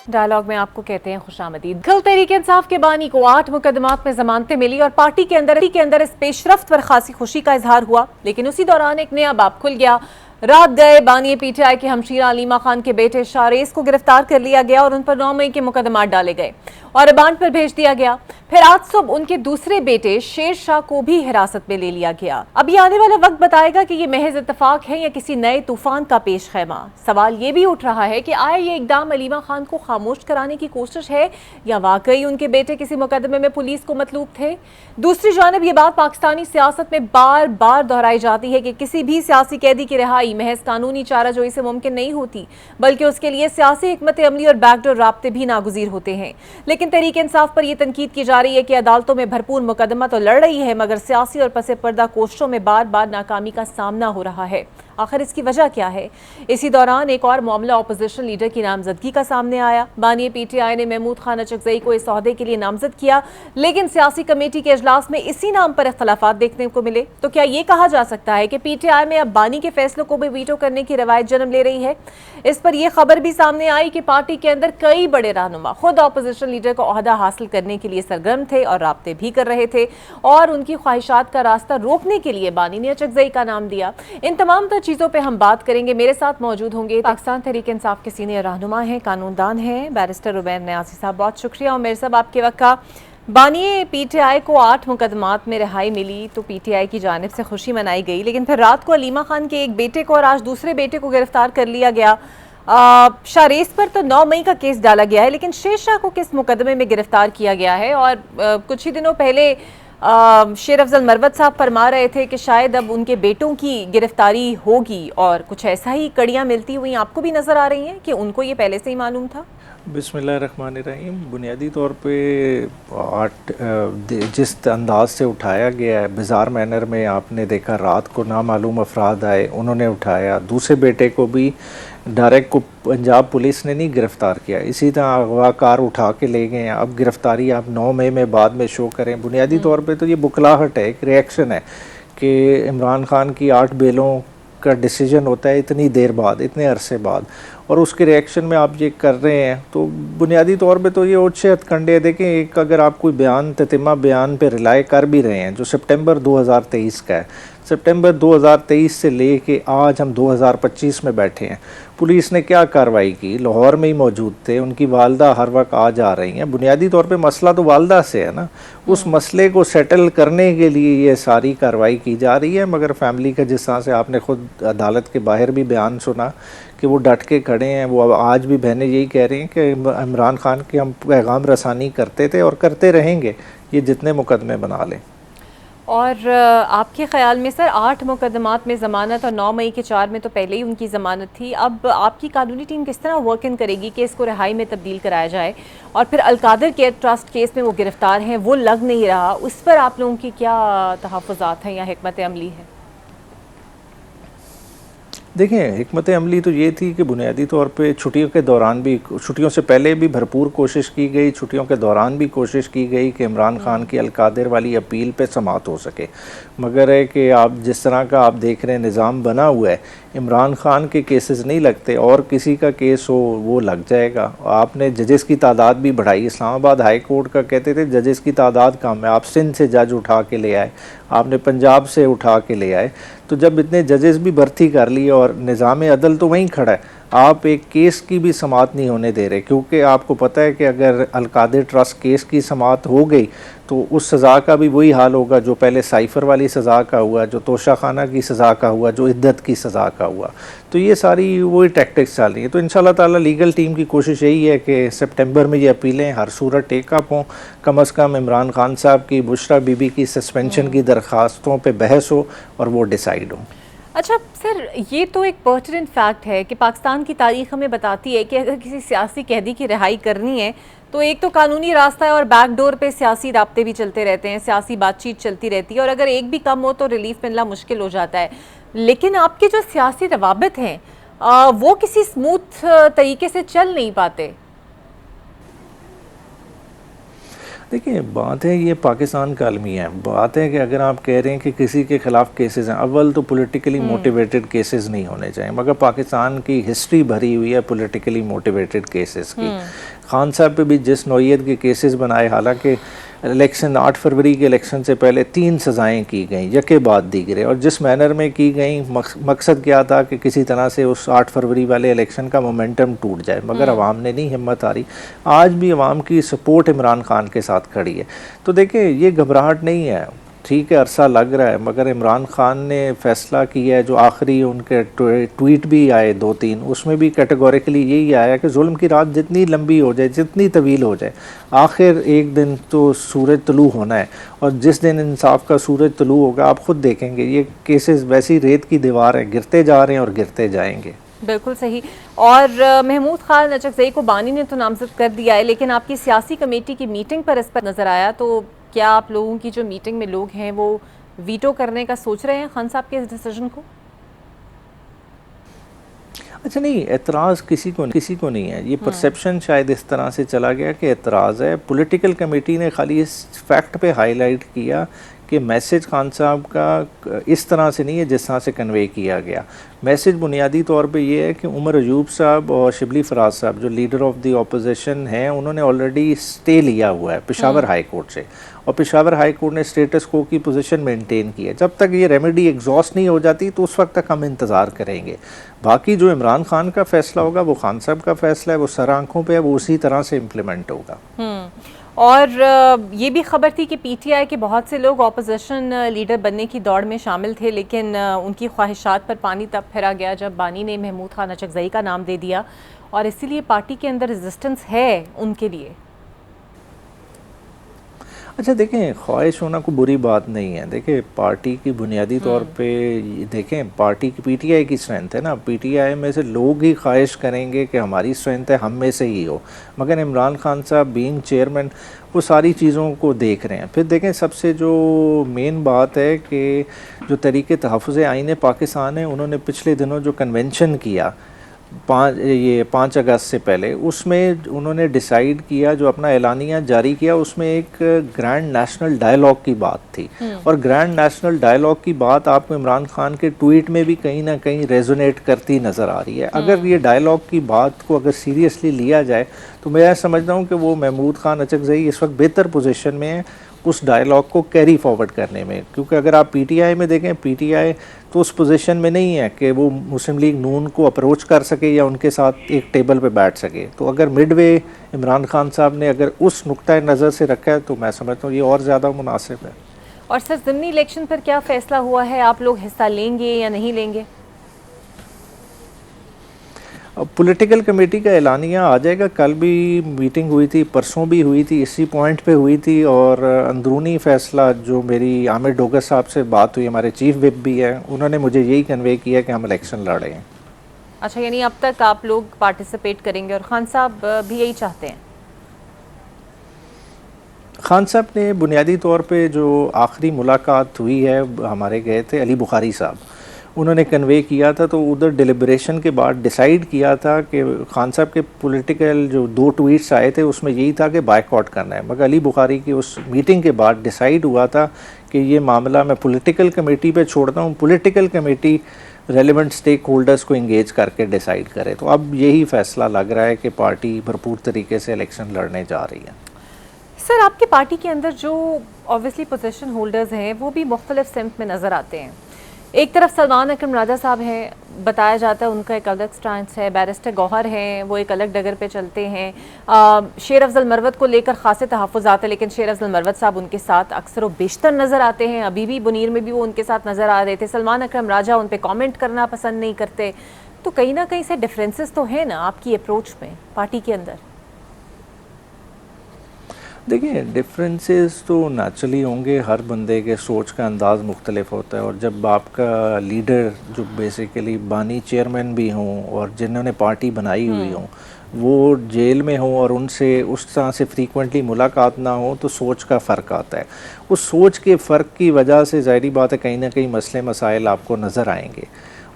Dialogue में आपको कहते हैं खुशामदीद। कल तहरीक इंसाफ के बानी को 8 मुकदमात में जमानतें मिली और पार्टी के अंदर इस पेशरफ्त पर खासी खुशी का इजहार हुआ, लेकिन उसी दौरान एक नया बाब खुल गया। रात गए बानी पीटीआई के हमशीरा अलीमा खान के बेटे शारेस को गिरफ्तार कर लिया गया और उन पर 9 मई के मुकदमात डाले गए और रिमांड पर भेज दिया गया। फिर आज सुबह उनके दूसरे बेटे शेर शाह को भी हिरासत में ले लिया गया। अभी आने वाला वक्त बताएगा कि ये महज इत्तेफाक है या किसी नए तूफान का पेश खैमा। सवाल ये भी उठ रहा है कि आया ये इकदाम अलीमा खान को खामोश कराने की कोशिश है या वाकई उनके बेटे किसी मुकदमे में पुलिस को मतलूब थे। दूसरी जानब ये बात पाकिस्तानी सियासत में बार बार दोहराई जाती है कि किसी भी सियासी कैदी की रिहाई महज कानूनी चाराजोई से मुमकिन नहीं होती, बल्कि उसके लिए सियासी हिकमत अमली और बैकडोर राब्ते भी नागुज़ीर होते हैं। लेकिन तहरीक इंसाफ पर यह तनकीद की जा रही है कि अदालतों में भरपूर मुकदमा तो लड़ रही है, मगर सियासी और पसे पर्दा कोशिशों में बार बार नाकामी का सामना हो रहा है। आखिर इसकी वजह क्या है? इसी दौरान एक और मामला अपोजिशन लीडर की नामजदगी का सामने आया। बानी पीटीआई ने महमूद खान अचकजई को इस ओहदे के लिए नामजद किया, लेकिन सियासी कमेटी के इजलास में इसी नाम पर इख्तलाफात देखने को मिले। तो क्या ये कहा जा सकता है कि पीटीआई में अब बानी के फैसलों को भी वीटो करने की रवायत जन्म ले रही है? इस पर यह खबर भी सामने आई कि पार्टी के अंदर कई बड़े रहनुमा खुद अपोजिशन लीडर को ओहदा हासिल करने के लिए सरगर्म थे और राब्ते भी कर रहे थे, और उनकी ख्वाहिशात का रास्ता रोकने के लिए बानी ने अचकजई का नाम दिया। इन तमाम चीजों पे हम बात करेंगे। मेरे साथ मौजूद होंगे पाकिस्तान तहरीक इंसाफ के सीनियर रहनुमा हैं, कानूनदान हैं, बैरिस्टर उबैर न्याजी साहब। बहुत शुक्रिया उमर साहब आपके वक्त का। बानी पीटीआई को 8 मुकदमात में रिहाई मिली तो पीटीआई की जानिब से खुशी मनाई गई, लेकिन फिर रात को अलीमा खान के एक बेटे को और आज दूसरे बेटे को गिरफ्तार कर लिया गया। शारेस पर तो 9 मई का केस डाला गया है, लेकिन शेर शाह को किस मुकदमे में गिरफ्तार किया गया है? और कुछ ही दिनों पहले शेर अफजल मरवत साहब फरमा रहे थे कि शायद अब उनके बेटों की गिरफ्तारी होगी, और कुछ ऐसा ही कड़ियां मिलती हुई आपको भी नजर आ रही हैं कि उनको ये पहले से ही मालूम था? बिस्मिल्लाहिर्रहमानिर्रहीम। बुनियादी तौर पे जिस अंदाज से उठाया गया है, बिज़ार मैनर में आपने देखा, रात को नामालूम अफराद आए, उन्होंने उठाया। दूसरे बेटे को भी डायरेक्ट को पंजाब पुलिस ने नहीं गिरफ़्तार किया, इसी तरह अगवाकार उठा के ले गए हैं। अब गिरफ़्तारी आप 9 मई में बाद में शो करें। बुनियादी तौर पे तो ये बुखलाहट है, एक रिएक्शन है कि इमरान खान की 8 बेलों का डिसीजन होता है इतनी देर बाद, इतने अरसे बाद, और उसके रिएक्शन में आप ये कर रहे हैं। तो बुनियादी तौर पे तो ये ओछे हथकंडे। देखें, एक अगर आप कोई बयान, ततिमा बयान पे रिलाई कर भी रहे हैं जो सितंबर 2023 का है, सितंबर 2023 से ले के आज हम 2025 में बैठे हैं, पुलिस ने क्या कार्रवाई की? लाहौर में ही मौजूद थे, उनकी वालदा हर वक्त आ जा रही हैं। बुनियादी तौर पे मसला तो वालदा से है ना, उस मसले को सेटल करने के लिए ये सारी कार्रवाई की जा रही है। मगर फैमिली का, जिस तरह से आपने खुद अदालत के बाहर भी बयान सुना कि वो डट के खड़े हैं, वो आज भी बहनें यही कह रही हैं कि इमरान खान की हम पैगाम रसानी करते थे और करते रहेंगे, ये जितने मुकदमे बना लें। और आपके ख्याल में सर 8 मुकदमात में ज़मानत और 9 मई के 4 में तो पहले ही उनकी ज़मानत थी, अब आपकी कानूनी टीम किस तरह वर्क इन करेगी कि इसको रिहाई में तब्दील कराया जाए? और फिर अलकादर केयर ट्रस्ट केस में वो गिरफ़्तार हैं, वो लग नहीं रहा, उस पर आप लोगों की क्या तहफ़्फ़ुज़ात हैं या हिकमत अमली है? देखें, हिकमत अमली तो ये थी कि बुनियादी तौर पे छुट्टियों के दौरान भी, छुट्टियों से पहले भी भरपूर कोशिश की गई, छुट्टियों के दौरान भी कोशिश की गई कि इमरान खान की अलकादिर वाली अपील पे समाअत हो सके। मगर है कि आप जिस तरह का आप देख रहे हैं निज़ाम बना हुआ है, इमरान खान के केसेस नहीं लगते और किसी का केस हो वो लग जाएगा। आपने जजेस की तादाद भी बढ़ाई। इस्लामाबाद हाई कोर्ट का कहते थे जजेस की तादाद कम है, आप सिंध से जज उठा के ले आए, आपने पंजाब से उठा के ले आए। तो जब इतने जजेस भी भर्ती कर लिए और निज़ाम अदल तो वहीं खड़ा है, आप एक केस की भी समाअत नहीं होने दे रहे, क्योंकि आपको पता है कि अगर अलकादिर ट्रस्ट केस की समाअत हो गई तो उस सज़ा का भी वही हाल होगा जो पहले साइफ़र वाली सज़ा का हुआ, जो तोशाखाना की सज़ा का हुआ, जो इद्दत की सज़ा का हुआ। तो ये सारी वही टैक्टिक्स चल रही हैं। तो इंशाल्लाह ताला लीगल टीम की कोशिश यही है कि सितंबर में ये अपीलें हर सूरत टेकअप हों, कम अज़ कम इमरान खान साहब की, बुशरा बीबी की सस्पेंशन की दरख्वास्तों पर बहस हो और वो डिसाइड हो। अच्छा सर, ये तो एक पर्टिनेंट फैक्ट है कि पाकिस्तान की तारीख हमें बताती है कि अगर किसी सियासी कैदी की रिहाई करनी है तो एक तो कानूनी रास्ता है और बैकडोर पे सियासी राब्ते भी चलते रहते हैं, सियासी बातचीत चलती रहती है, और अगर एक भी कम हो तो रिलीफ मिलना मुश्किल हो जाता है। लेकिन आपके जो सियासी रवाबित हैं वो किसी स्मूथ तरीके से चल नहीं पाते। देखिए बात है ये पाकिस्तान का अलमिया है। बात है कि अगर आप कह रहे हैं कि किसी के ख़िलाफ़ केसेस हैं, अव्वल तो पॉलिटिकली मोटिवेटेड केसेस नहीं होने चाहिए, मगर पाकिस्तान की हिस्ट्री भरी हुई है पॉलिटिकली मोटिवेटेड केसेस की। खान साहब पे भी जिस नौइयत के केसेस बनाए, हालांकि इलेक्शन 8 फरवरी के इलेक्शन से पहले 3 सज़ाएँ की गई यके बाद दीगरे, और जिस मैनर में की गई मकसद क्या था कि किसी तरह से उस 8 फरवरी वाले इलेक्शन का मोमेंटम टूट जाए, मगर अवाम ने नहीं हिम्मत हारी। आज भी अवाम की सपोर्ट इमरान खान के साथ खड़ी है। तो देखिए ये घबराहट नहीं है, ठीक है अरसा लग रहा है, मगर इमरान खान ने फ़ैसला किया है। जो आखिरी उनके ट्वीट भी आए 2-3, उसमें भी कैटेगोरिकली यही आया कि जुल्म की रात जितनी लंबी हो जाए, जितनी तवील हो जाए, आखिर एक दिन तो सूरज तलू होना है, और जिस दिन इंसाफ का सूरज तलू होगा आप ख़ुद देखेंगे ये केसेस वैसी रेत की दीवार है, गिरते जा रहे हैं और गिरते जाएंगे। बिल्कुल सही। और महमूद खान नचकज़ई को बानी ने तो नामजद कर दिया है, लेकिन आपकी सियासी कमेटी की मीटिंग पर इस पर नज़र आया, तो क्या आप लोगों की जो मीटिंग में लोग हैं वो वीटो करने का सोच रहे हैं खान साहब के इस डिसीजन को? अच्छा नहीं, एतराज़ किसी को नहीं है। ये परसेप्शन शायद इस तरह से चला गया कि एतराज़ है। पॉलिटिकल कमेटी ने खाली इस फैक्ट पे हाईलाइट किया कि मैसेज खान साहब का इस तरह से नहीं है जिस तरह से कन्वे किया गया। मैसेज बुनियादी तौर पे ये है कि उमर अयूब साहब और शिबली फराज साहब जो लीडर ऑफ द अपोजिशन हैं, उन्होंने ऑलरेडी स्टे लिया हुआ है पेशावर हाई कोर्ट से, और पेशावर हाई कोर्ट ने स्टेटस को की पोजीशन मेंटेन की है। जब तक ये रेमेडी एग्जॉस्ट नहीं हो जाती तो उस वक्त तक हम इंतज़ार करेंगे। बाकी जो इमरान खान का फैसला होगा वो खान साहब का फैसला है, वो सर आंखों पे है, वो उसी तरह से इम्प्लीमेंट होगा। और ये भी खबर थी कि पीटीआई के बहुत से लोग अपोजिशन लीडर बनने की दौड़ में शामिल थे, लेकिन उनकी ख्वाहिशात पर पानी तब फिरा गया जब बानी ने महमूद खान नचकज़ई का नाम दे दिया, और इसीलिए पार्टी के अंदर रेजिस्टेंस है उनके लिए। अच्छा देखें, ख्वाहिश होना कोई बुरी बात नहीं है। देखें पार्टी की बुनियादी तौर पे देखें, पार्टी की पीटीआई की स्ट्रेंथ है ना, पीटीआई में से लोग ही ख्वाहिश करेंगे कि हमारी स्ट्रेंथ है, हम में से ही हो, मगर इमरान खान साहब बीइंग चेयरमैन वो सारी चीज़ों को देख रहे हैं। फिर देखें सबसे जो मेन बात है कि जो तरीक़े तहफ़्फ़ुज़ आईन पाकिस्तान है, उन्होंने पिछले दिनों जो कन्वेंशन किया 5 अगस्त से पहले, उसमें उन्होंने डिसाइड किया, जो अपना एलानिया जारी किया उसमें एक ग्रैंड नेशनल डायलॉग की बात थी। और ग्रैंड नेशनल डायलॉग की बात आपको इमरान खान के ट्वीट में भी कहीं ना कहीं रेजोनेट करती नज़र आ रही है। अगर ये डायलॉग की बात को अगर सीरियसली लिया जाए तो मैं समझता हूँ कि वो महमूद खान नचकज़ई इस वक्त बेहतर पोजीशन में है उस डायलॉग को कैरी फॉरवर्ड करने में, क्योंकि अगर आप पीटीआई में देखें, पीटीआई तो उस पोजीशन में नहीं है कि वो मुस्लिम लीग नून को अप्रोच कर सके या उनके साथ एक टेबल पे बैठ सके। तो अगर मिडवे इमरान खान साहब ने अगर उस नुक्ता नज़र से रखा है तो मैं समझता हूँ ये और ज़्यादा मुनासिब है। और सर ज़िमनी इलेक्शन पर क्या फ़ैसला हुआ है, आप लोग हिस्सा लेंगे या नहीं लेंगे? पॉलिटिकल कमेटी का एलानिया आ जाएगा। कल भी मीटिंग हुई थी, परसों भी हुई थी, इसी पॉइंट पे हुई थी, और अंदरूनी फ़ैसला जो मेरी आमिर डोगर साहब से बात हुई, हमारे चीफ विप भी है, उन्होंने मुझे यही कन्वे किया कि हम इलेक्शन लड़ रहे हैं। अच्छा, यानी अब तक आप लोग पार्टिसिपेट करेंगे, और खान साहब भी यही चाहते हैं? खान साहब ने बुनियादी तौर पे जो आखिरी मुलाकात हुई है, हमारे गए थे अली बुखारी साहब, उन्होंने कन्वे किया था, तो उधर डिलिब्रेशन के बाद डिसाइड किया था कि खान साहब के पॉलिटिकल जो 2 ट्वीट्स आए थे उसमें यही था कि बायकॉट करना है, मगर अली बुखारी की उस मीटिंग के बाद डिसाइड हुआ था कि ये मामला मैं पॉलिटिकल कमेटी पे छोड़ता हूँ, political committee relevant stake holders को इंगेज करके डिसाइड करे। तो अब यही फ़ैसला लग रहा है कि पार्टी भरपूर तरीके से इलेक्शन लड़ने जा रही है। सर आपकी पार्टी के अंदर जो ऑब्वियसली पोजीशन होल्डर्स हैं वो भी मुख्तलिफ सिम्त में नज़र आते हैं। एक तरफ सलमान अकरम राजा साहब हैं, बताया जाता है उनका एक अलग स्टांस है, बैरिस्टर गौहर हैं वो एक अलग डगर पे चलते हैं, शेर अफजल मरवत को लेकर खासे तहफ़्फ़ुज़ात है, लेकिन शेर अफजल मरवत साहब उनके साथ अक्सर व बेशतर नज़र आते हैं, अभी भी बुनीर में भी वो उनके साथ नज़र आ रहे थे। सलमान अकरम राजा उन पर कॉमेंट करना पसंद नहीं करते, तो कहीं ना कहीं से डिफरेंसेस तो है ना आपकी अप्रोच में पार्टी के अंदर? देखिए डिफरेंसेस तो नेचुरली होंगे, हर बंदे के सोच का अंदाज़ मुख्तलिफ होता है, और जब आपका लीडर जो बेसिकली बानी चेयरमैन भी हों और जिन्होंने पार्टी बनाई हुई हों वो जेल में हों और उनसे उस तरह से फ्रीक्वेंटली मुलाकात ना हो, तो सोच का फ़र्क आता है। उस सोच के फ़र्क की वजह से ज़ाहिरी बात है कहीं ना कहीं मसले मसाइल आपको नज़र आएंगे,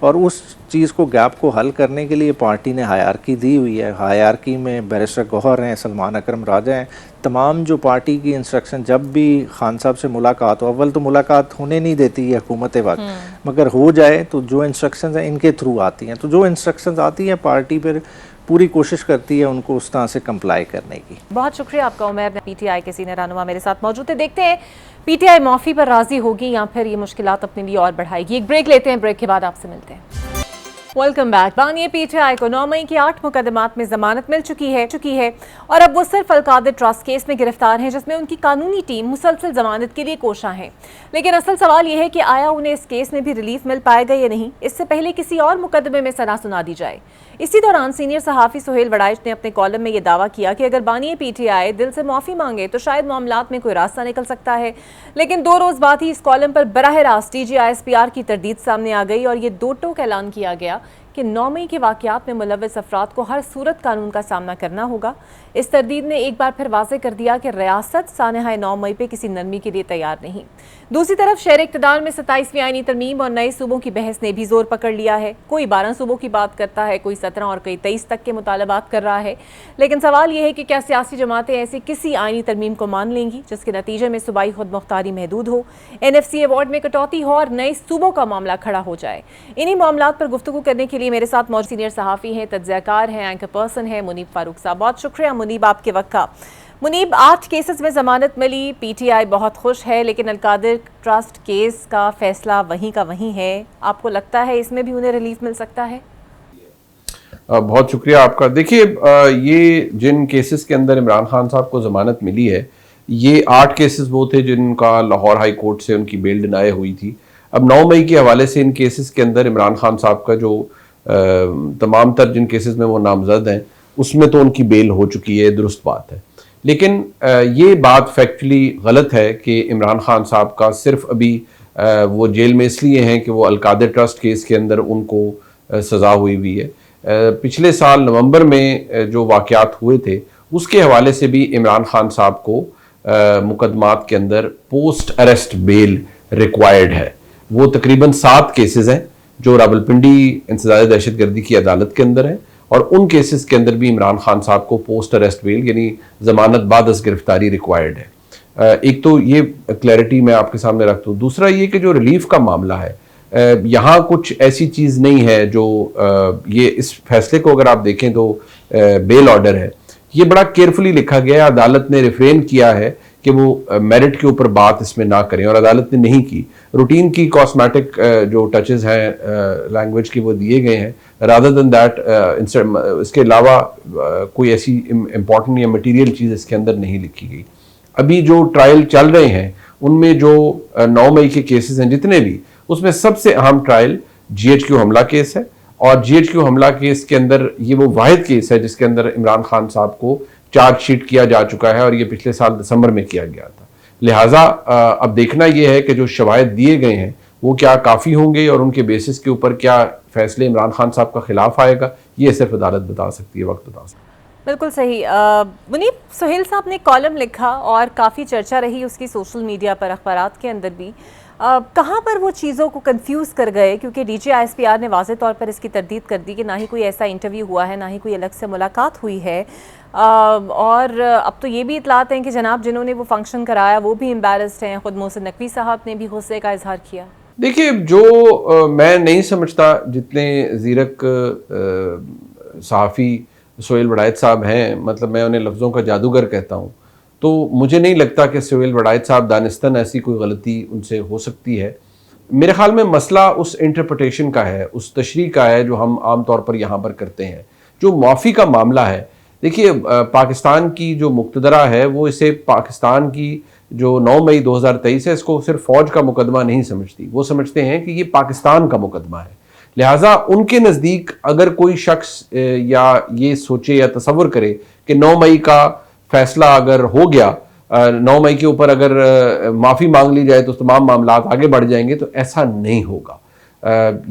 और उस चीज़ को गैप को हल करने के लिए पार्टी ने हायरार्की दी हुई है। हायरार्की में बैरिस्टर गौहर हैं, सलमान अकरम राजा हैं, तमाम जो पार्टी की इंस्ट्रक्शन, जब भी खान साहब से मुलाकात हो, अव्वल तो मुलाकात होने नहीं देती है हुकूमत वक्त, मगर हो जाए तो जो इंस्ट्रक्शंस हैं इनके थ्रू आती हैं। तो जो इंस्ट्रक्शंस आती हैं पार्टी फिर पूरी कोशिश करती है उनको उस तरह से कंप्लाई करने की। बहुत शुक्रिया आपका उमैर। पीटीआई के सीनियर रहनुमा मेरे साथ मौजूद है। देखते हैं पीटीआई माफी पर राजी होगी या फिर ये मुश्किलात अपने लिए और बढ़ाएगी। एक ब्रेक लेते हैं, ब्रेक के बाद आपसे मिलते हैं। Welcome back. बानिए पीटीआई को 9 मई की 8 मुकदमात में जमानत मिल चुकी है और अब वो सिर्फ अलकादिर ट्रस्ट केस में गिरफ्तार हैं, जिसमें उनकी कानूनी टीम मुसलसल जमानत के लिए कोशा है। लेकिन असल सवाल यह है कि आया उन्हें इस केस में भी रिलीफ मिल पाएगा या नहीं, इससे पहले किसी और मुकदमे में सना सुना दी जाए। इसी दौरान सीनियर सहाफ़ी सुहेल वड़ाइच ने अपने कॉलम में यह दावा किया कि अगर बानिए पीटीआई दिल से माफ़ी मांगे तो शायद मामलात में कोई रास्ता निकल सकता है। लेकिन 2 रोज़ बाद ही इस कॉलम पर बराह रास्त DGISPR की तरदीद सामने आ गई और ये दो टोक ऐलान किया गया कि 9 मई के वाक़यात में मुलव्वस अफराद को हर सूरत कानून का सामना करना होगा। इस तरदीद ने एक बार फिर वाज़ेह कर दिया कि रियासत सानहाए 9 मई पे किसी नरमी के लिए तैयार नहीं। दूसरी तरफ शहर इक़्तिदार में 27वीं आईनी तरमीम और नए सूबों की बहस ने भी जोर पकड़ लिया है। कोई 12 सूबों की बात करता है, कोई 17 और कोई 23 तक के मुतालबात कर रहा है। लेकिन सवाल यह है कि क्या सियासी जमातें ऐसी किसी आईनी तरमीम को मान लेंगी जिसके नतीजे में सूबाई खुद मुख्तारी महदूद हो, NFC अवार्ड में कटौती हो और नए सूबों का मामला खड़ा हो जाए। इन्हीं मामलात पर गुफ्तगू करने के लिए मेरे साथ मौजूद सीनियर सहाफ़ी हैं, तज्ज़ियाकार हैं, एंकर पर्सन हैं मुनीब फारूक साहब। बहुत शुक्रिया मुनीब आपके वक्त का। मुनीब, 8 केसेस में जमानत मिली, पीटीआई बहुत खुश है, लेकिन अलकादिर ट्रस्ट केस का फैसला वहीं का वहीं है। आपको लगता है इसमें भी उन्हें रिलीफ मिल सकता है? बहुत शुक्रिया आपका। देखिए, ये जिन केसेस के अंदर इमरान खान साहब को ज़मानत मिली है, ये 8 केसेस वो थे जिनका लाहौर हाई कोर्ट से उनकी बेल डिनाई हुई थी। अब 9 मई के हवाले से इन केसेस के अंदर इमरान खान साहब का जो तमाम तर जिन केसेस में वो नामजद हैं उसमें तो उनकी बेल हो चुकी है, दुरुस्त बात है। लेकिन ये बात फैक्चुअली गलत है कि इमरान खान साहब का सिर्फ अभी वो जेल में इसलिए हैं कि वो अलकादिर ट्रस्ट केस के अंदर उनको सज़ा हुई है। पिछले साल नवंबर में जो वाक़यात हुए थे उसके हवाले से भी इमरान खान साहब को मुकदमात के अंदर पोस्ट अरेस्ट बेल रिक्वायर्ड है। वो तकरीबन 7 केसेस हैं जो रावलपिंडी इंसदाद दहशतगर्दी की अदालत के अंदर है और उन केसेस के अंदर भी इमरान खान साहब को पोस्ट अरेस्ट बेल यानी ज़मानत बाद अज़ गिरफ्तारी रिक्वायर्ड है। एक तो ये क्लैरिटी मैं आपके सामने रखता हूँ। दूसरा ये कि जो रिलीफ का मामला है, यहाँ कुछ ऐसी चीज़ नहीं है जो ये इस फैसले को अगर आप देखें तो बेल ऑर्डर है, ये बड़ा केयरफुली लिखा गया है। अदालत ने रिफ्रेन किया है कि वो मेरिट के ऊपर बात इसमें ना करें और अदालत ने नहीं की। रूटीन की कॉस्मेटिक जो टचेस हैं लैंग्वेज के वो दिए गए हैं, रादर देन दैट इसके अलावा कोई ऐसी इम्पॉर्टेंट या मटीरियल चीज़ इसके अंदर नहीं लिखी गई। अभी जो ट्रायल चल रहे हैं उनमें जो 9 मई के केसेस हैं जितने भी, उसमें सबसे अहम ट्रायल GHQ हमला केस है और GHQ हमला केस के अंदर ये वो वाहिद केस है जिसके अंदर इमरान खान साहब को चार्जशीट किया जा चुका है और ये पिछले साल दिसंबर में किया गया था। लिहाजा अब देखना यह है कि जो शवाहिद दिए गए हैं वो क्या काफ़ी होंगे और उनके बेसिस के ऊपर क्या फैसले इमरान खान साहब का खिलाफ आएगा, ये सिर्फ अदालत बता सकती है, वक्त बता सकती है। बिल्कुल सही। मुनीब, सुहेल साहब ने कॉलम लिखा और काफ़ी चर्चा रही उसकी सोशल मीडिया पर, अखबारात के अंदर भी। कहाँ पर वो चीज़ों को कंफ्यूज कर गए, क्योंकि DGISPR ने वाज़ेह तौर पर इसकी तरदीद कर दी कि ना ही कोई ऐसा इंटरव्यू हुआ है, ना ही कोई अलग से मुलाकात हुई है। और अब तो ये भी इतलात हैं कि जनाब जिन्होंने वो फंक्शन कराया वो भी एम्बैरेस्ड हैं। खुद मोहसिन नकवी साहब ने भी गुस्से का इजहार किया। देखिए, जो मैं नहीं समझता जितने ज़ीरक सहाफ़ी सुहेल वड़ाइच साहब हैं, मतलब मैं उन्हें लफ्ज़ों का जादूगर कहता हूँ, तो मुझे नहीं लगता कि सुहेल वड़ाइच साहब दानिस्तन ऐसी कोई गलती उनसे हो सकती है। मेरे ख्याल में मसला उस इंटरप्रटेशन का है, उस तशरीह का है जो हम आम तौर पर यहाँ पर करते हैं। जो माफ़ी का मामला है, देखिए पाकिस्तान की जो मुक्तदरा है वो इसे पाकिस्तान की जो 9 मई 2023 है इसको सिर्फ फ़ौज का मुकदमा नहीं समझती, वो समझते हैं कि ये पाकिस्तान का मुकदमा है। लिहाजा उनके नज़दीक अगर कोई शख्स या ये सोचे या तसव्वुर करे कि 9 मई का फैसला अगर हो गया, 9 मई के ऊपर अगर माफ़ी मांग ली जाए तो तमाम मामलात आगे बढ़ जाएंगे, तो ऐसा नहीं होगा।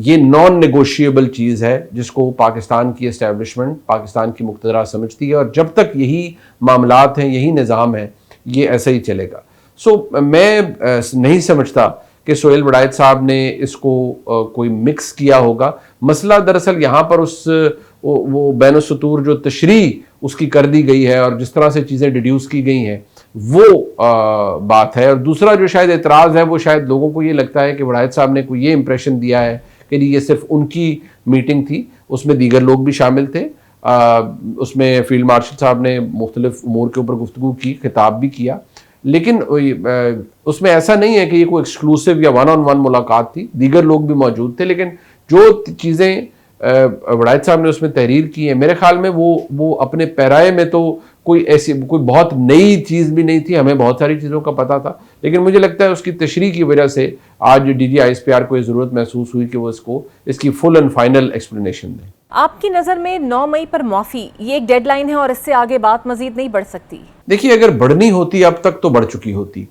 ये नॉन नेगोशिएबल चीज़ है जिसको पाकिस्तान की एस्टैब्लिशमेंट, पाकिस्तान की मुक्तदरा समझती है और जब तक यही मामलात हैं, यही निज़ाम है, ये ऐसा ही चलेगा। सो मैं नहीं समझता कि सोहेल वड़ाइच साहब ने इसको कोई मिक्स किया होगा। मसला दरअसल यहाँ पर वो बैनुस्सुतूर जो तशरीह उसकी कर दी गई है और जिस तरह से चीज़ें डिड्यूस की गई हैं वो बात है। और दूसरा जो शायद एतराज़ है वो शायद लोगों को ये लगता है कि वड़ाइच साहब ने कोई ये इंप्रेशन दिया है कि ये सिर्फ उनकी मीटिंग थी, उसमें दीगर लोग भी शामिल थे। उसमें फील्ड मार्शल साहब ने मुख्तलिफ उमूर के ऊपर गुफ्तगू की, खिताब भी किया, लेकिन उसमें ऐसा नहीं है कि ये कोई एक्सक्लूसिव या वन ऑन वन मुलाकात थी, दीगर लोग भी मौजूद थे। लेकिन जो चीज़ें वड़ाइच साहब ने उसमें तहरीर की है, मेरे ख्याल में वो अपने पैराए में तो कोई बहुत नई चीज़ भी नहीं थी, हमें बहुत सारी चीज़ों का पता था, लेकिन मुझे लगता है उसकी तशरीह की वजह से आज DGISPR को ये ज़रूरत महसूस हुई कि वो इसकी फुल एंड फाइनल एक्सप्लेनेशन दें। आपकी नज़र में 9 मई पर माफ़ी ये एक डेडलाइन है और इससे आगे बात मजीद नहीं बढ़ सकती? देखिए, अगर बढ़नी होती अब तक तो बढ़ चुकी होती।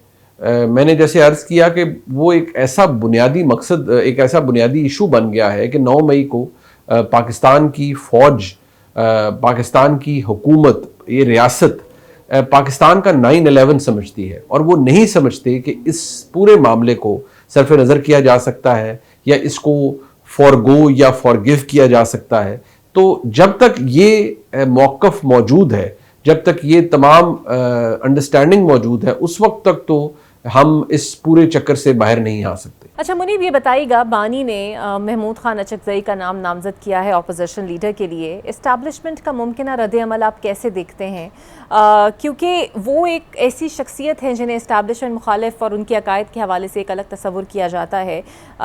मैंने जैसे अर्ज किया कि वो एक ऐसा बुनियादी मकसद, एक ऐसा बुनियादी इशू बन गया है कि 9 मई को पाकिस्तान की फ़ौज, पाकिस्तान की हुकूमत, ये रियासत पाकिस्तान का 9/11 समझती है और वो नहीं समझते कि इस पूरे मामले को सरफ नज़र किया जा सकता है या इसको फॉरगो या फॉरगिव किया जा सकता है। तो जब तक ये मौक़िफ़ मौजूद है, जब तक ये तमाम अंडरस्टैंडिंग मौजूद है, उस वक्त तक तो हम इस पूरे चक्कर से बाहर नहीं आ सकते। अच्छा मुनीब, ये बताइएगा, बानी ने महमूद खान अचकज़ई का नाम नामज़द किया है अपोजिशन लीडर के लिए। इस्टेब्लिशमेंट का मुमकिन रद्द अमल आप कैसे देखते हैं? क्योंकि वो एक ऐसी शख्सियत है जिन्हें इस्टेब्लिशमेंट मुखालिफ और उनके अकायद के हवाले से एक अलग तस्वुर किया जाता है,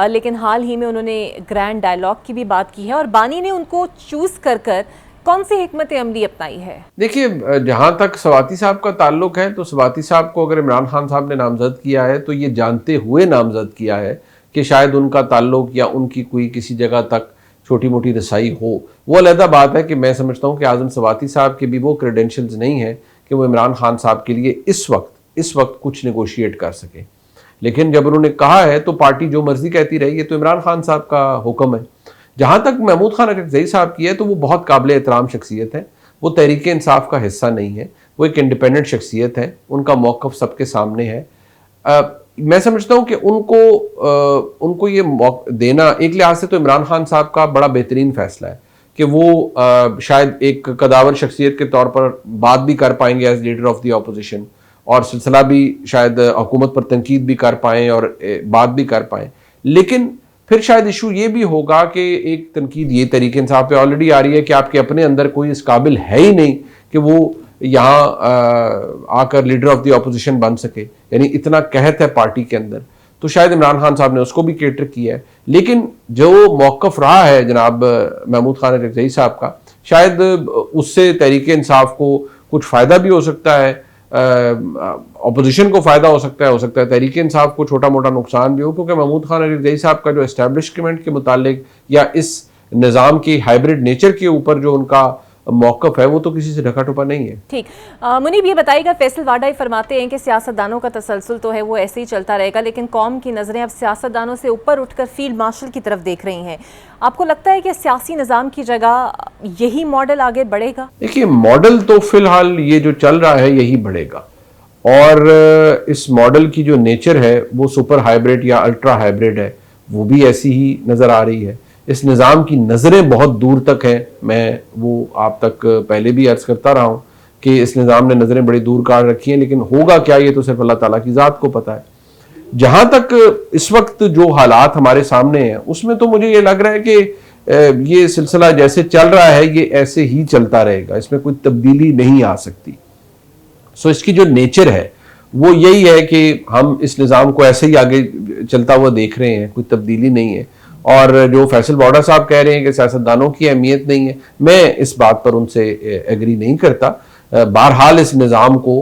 लेकिन हाल ही में उन्होंने ग्रैंड डायलॉग की भी बात की है और बानी ने उनको चूज़ कर कौन सी हिकमत अमली अपनाई है? देखिए, जहाँ तक सवाती साहब का ताल्लुक है तो सवाती साहब को अगर इमरान खान साहब ने नामजद किया है तो ये जानते हुए नामजद किया है कि शायद उनका ताल्लुक या उनकी कोई किसी जगह तक छोटी मोटी रसाई हो। वो अलहदा बात है कि मैं समझता हूँ कि आज़म सवाती साहब के भी वो क्रेडेंशियल्स नहीं हैं कि वो इमरान खान साहब के लिए इस वक्त कुछ नेगोशिएट कर सकें। लेकिन जब उन्होंने कहा है तो पार्टी जो मर्जी कहती रही, ये तो इमरान खान साहब का हुक्म है। जहाँ तक महमूद खान अचकज़ई साहब की है तो वो बहुत काबिल एहतराम शख्सियत है, वो तहरीक इंसाफ का हिस्सा नहीं है, वो एक इंडिपेंडेंट शख्सियत है, उनका मौक़िफ़ सबके सामने है। मैं समझता हूँ कि उनको ये देना एक लिहाज से तो इमरान खान साहब का बड़ा बेहतरीन फ़ैसला है कि वो शायद एक कदावर शख्सियत के तौर पर बात भी कर पाएंगे as leader of the opposition, और सिलसिला भी शायद हुकूमत पर तनकीद भी कर पाएँ और बात भी कर पाएँ। लेकिन फिर शायद इशू ये भी होगा कि एक तनकीद ये तरीके इंसाफ पे ऑलरेडी आ रही है कि आपके अपने अंदर कोई इस काबिल है ही नहीं कि वो यहाँ आकर लीडर ऑफ द अपोजिशन बन सके, यानी इतना कहत है पार्टी के अंदर। तो शायद इमरान खान साहब ने उसको भी केटर किया है। लेकिन जो मौक़िफ़ रहा है जनाब महमूद खान अचकज़ई साहब का, शायद उससे तहरीक इंसाफ को कुछ फ़ायदा भी हो सकता है, अपोजिशन को फ़ायदा हो सकता है तहरीक इंसाफ को छोटा मोटा नुकसान भी हो, क्योंकि महमूद खान अचकज़ई साहब का जो एस्टैब्लिशमेंट के मुतालिक या इस निज़ाम के हाइब्रिड नेचर के ऊपर जो उनका मौक़िफ़ है वो तो किसी से ढका टुपा नहीं है। ठीक, मुनीब ये बताइएगा, फैसल वाडाई फरमाते हैं कि सियासतदानों का तसलसल तो है वो ऐसे ही चलता रहेगा, लेकिन कौम की नज़रें अब सियासतदानों से ऊपर उठकर फील्ड मार्शल की तरफ देख रही हैं। आपको लगता है कि सियासी निज़ाम की जगह यही मॉडल आगे बढ़ेगा? देखिए, मॉडल तो फिलहाल ये जो चल रहा है यही बढ़ेगा, और इस मॉडल की जो नेचर है वो सुपर हाइब्रिड या अल्ट्रा हाइब्रिड है, वो भी ऐसी ही नज़र आ रही है। इस निज़ाम की नज़रें बहुत दूर तक हैं, मैं वो आप तक पहले भी अर्ज़ करता रहा हूँ कि इस निज़ाम ने नज़रें बड़ी दूर काट रखी हैं, लेकिन होगा क्या ये तो सिर्फ अल्लाह ताला की ज़ात को पता है। जहाँ तक इस वक्त जो हालात हमारे सामने हैं उसमें तो मुझे ये लग रहा है कि ये सिलसिला जैसे चल रहा है ये ऐसे ही चलता रहेगा, इसमें कोई तब्दीली नहीं आ सकती। सो इसकी जो नेचर है वो यही है कि हम इस निज़ाम को ऐसे ही आगे चलता हुआ देख रहे हैं, कोई तब्दीली नहीं है। और जो फैसल वाडा साहब कह रहे हैं कि सियासतदानों की अहमियत नहीं है, मैं इस बात पर उनसे एग्री नहीं करता। बहरहाल इस निज़ाम को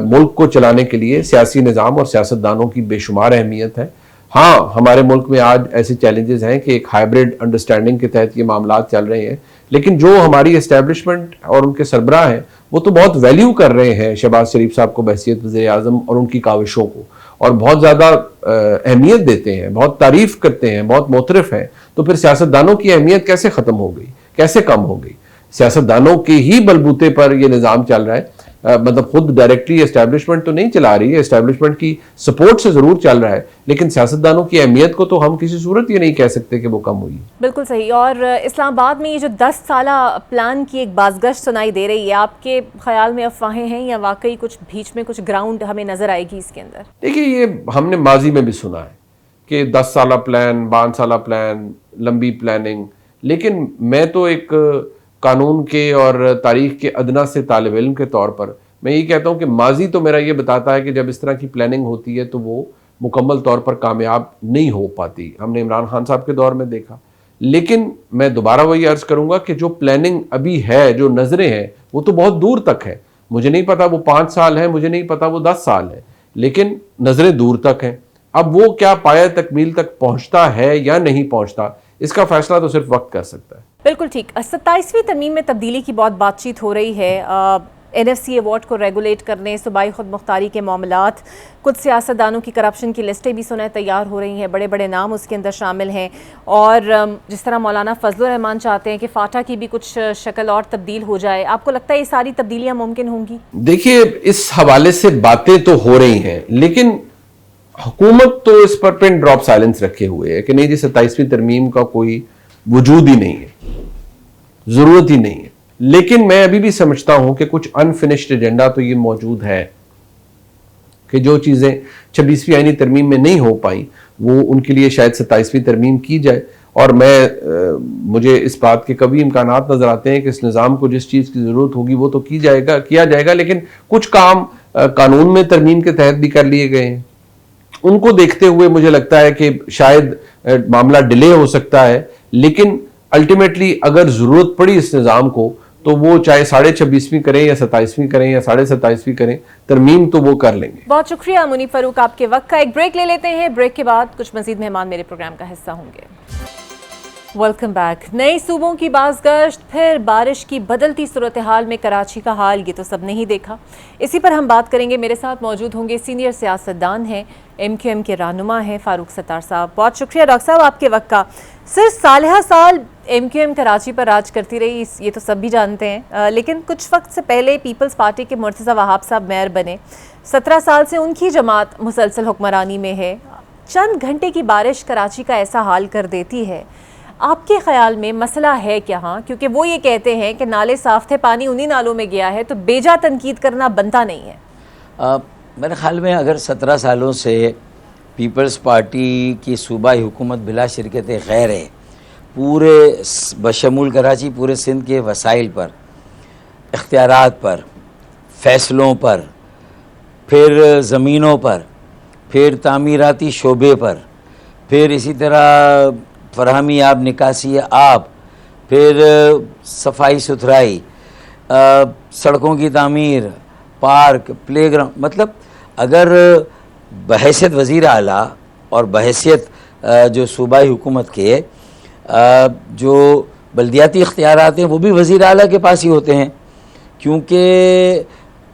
मुल्क को चलाने के लिए सियासी निज़ाम और सियासतदानों की बेशुमार अहमियत है। हाँ, हमारे मुल्क में आज ऐसे चैलेंजेस हैं कि एक हाइब्रिड अंडरस्टैंडिंग के तहत ये मामला चल रहे हैं, लेकिन जो हमारी एस्टैब्लिशमेंट और उनके सरबराह हैं वो तो बहुत वैल्यू कर रहे हैं शहबाज शरीफ साहब को बहसीयत वज़ीर आज़म और उनकी काविशों को, और बहुत ज़्यादा अहमियत देते हैं, बहुत तारीफ़ करते हैं, बहुत मोतरफ़ हैं। तो फिर सियासतदानों की अहमियत कैसे ख़त्म हो गई, कैसे कम हो गई? सियासतदानों के ही बलबूते पर यह निज़ाम चल रहा है। मतलब खुद डायरेक्टली एस्टैब्लिशमेंट तो नहीं चला रही है, एस्टैब्लिशमेंट की सपोर्ट से जरूर चल रहा है, लेकिन सियासतदानों की अहमियत को तो हम किसी सूरत ये नहीं कह सकते कि वो कम हुई है। बिल्कुल सही। और इस्लामाबाद में ये जो 10 साला प्लान की एक बाज़गश्त सुनाई दे रही है, आपके ख्याल में अफवाहें हैं या वाकई कुछ बीच में कुछ ग्राउंड हमें नजर आएगी इसके अंदर? देखिए, ये हमने माजी में भी सुना है कि 10 साला प्लान, 12 साला प्लान, लंबी प्लानिंग, लेकिन मैं तो एक कानून के और तारीख के अदना से तालिब इल्म के तौर पर मैं ये कहता हूँ कि माजी तो मेरा ये बताता है कि जब इस तरह की प्लानिंग होती है तो वो मुकम्मल तौर पर कामयाब नहीं हो पाती। हमने इमरान खान साहब के दौर में देखा। लेकिन मैं दोबारा वही अर्ज करूंगा कि जो प्लानिंग अभी है, जो नजरें हैं, वो तो बहुत दूर तक है। मुझे नहीं पता वो 5 साल है, मुझे नहीं पता वो 10 साल है, लेकिन नजरें दूर तक हैं। अब वो क्या पाया तकमील तक पहुंचता है या नहीं पहुंचता, इसका फैसला तो सिर्फ वक्त कर सकता है। बिल्कुल ठीक। 27वीं तरमीम में तब्दीली की बहुत बातचीत हो रही है। NFC अवार्ड को रेगुलेट करने, सूबाई खुद मुख्तारी के मामलात, कुछ सियासतदानों की करप्शन की लिस्टें भी सुना तैयार हो रही हैं, बड़े बड़े नाम उसके अंदर शामिल हैं। और जिस तरह मौलाना फजलुर रहमान चाहते हैं कि फाटा की भी कुछ शक्ल और तब्दील हो जाए, आपको लगता है ये सारी तब्दीलियां मुमकिन होंगी? देखिए, इस हवाले से बातें तो हो रही हैं, लेकिन हुकूमत तो इस पर पिन ड्रॉप साइलेंस रखे हुए है कि नहीं जी, 27वीं तरमीम का कोई वजूद ही नहीं है, जरूरत ही नहीं है। लेकिन मैं अभी भी समझता हूं कि कुछ अनफिनिश्ड एजेंडा तो ये मौजूद है कि जो चीजें 26वीं आईनी तरमीम में नहीं हो पाई वो उनके लिए शायद 27वीं तरमीम की जाए। और मुझे इस बात के कभी इम्कानात नजर आते हैं कि इस निज़ाम को जिस चीज़ की ज़रूरत होगी वो तो किया जाएगा, लेकिन कुछ काम कानून में तरमीम के तहत भी कर लिए गए हैं। उनको देखते हुए मुझे लगता है कि शायद मामला डिले हो सकता है, लेकिन अल्टीमेटली अगर ज़रूरत पड़ी इस निज़ाम को तो वो चाहे 26.5वीं करें या 27वीं करें या 27.5वीं करें, तरमीम तो वो कर लेंगे। बहुत शुक्रिया मुनीफ फारूक आपके वक्त का। एक ब्रेक ले लेते हैं, ब्रेक के बाद कुछ मजीद मेहमान मेरे प्रोग्राम का हिस्सा होंगे। Welcome back. नए सूबों की बाज़गश्त, फिर बारिश की बदलती सूरत हाल में कराची का हाल, ये तो सब नहीं देखा। इसी पर हम बात करेंगे। मेरे साथ मौजूद होंगे सीनियर सियासतदान हैं, MQM के रहनुमा हैं फारूक सत्तार साहब। बहुत शुक्रिया डॉक्टर साहब आपके वक्त का। सिर्फ साल MQM कराची पर राज करती रही, ये तो सब भी जानते हैं, लेकिन कुछ वक्त से पहले पीपल्स पार्टी के मुर्तज़ा वहाब साहब मेयर बने। 17 साल से उनकी जमात मुसलसल हुक्मरानी में है। चंद घंटे की बारिश कराची का ऐसा हाल कर देती है। आपके ख्याल में मसला है क्या? हाँ, क्योंकि वो ये कहते हैं कि नाले साफ थे, पानी उन्हीं नालों में गया है, तो बेजा तनकीद करना बनता नहीं है। मेरे ख्याल में अगर 17 सालों से पीपल्स पार्टी की सूबाई हुकूमत बिला शिरकत गैर है, पूरे बशमूल कराची पूरे सिंध के वसाइल पर, इख्तियारात पर, फ़ैसलों पर, फिर ज़मीनों पर, फिर तामीराती शोबे पर, फिर इसी तरह फरहमी आब, निकासी आब, फिर सफाई सुथराई, सड़कों की तामीर, पार्क, प्लेग्राउंड, मतलब अगर बहैसियत वज़ीर आला और बहैसियत जो सूबाई हुकूमत के जो बल्दियाती इख्तियारात हैं वो भी वज़ीर आला के पास ही होते हैं, क्योंकि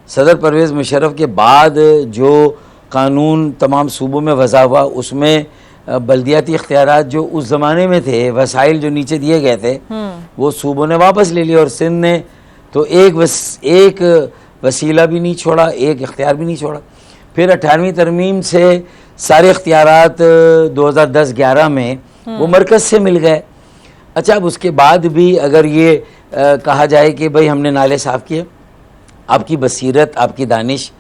सदर परवेज़ मुशर्रफ के बाद जो कानून तमाम सूबों में वज़ा हुआ उसमें बल्दियाती इख्तियारात जो उस ज़माने में थे, वसाइल जो नीचे दिए गए थे, वो सूबों ने वापस ले लिए और सिंध ने तो एक वसीला भी नहीं छोड़ा, एक इख्तियार भी नहीं छोड़ा। फिर 18वीं तरमीम से सारे इख्तियारात 2010-11 में वो मरकज़ से मिल गए। अच्छा, अब उसके बाद भी अगर ये कहा जाए कि भाई हमने नाले साफ़ किए, आपकी बसीरत, आपकी दानिश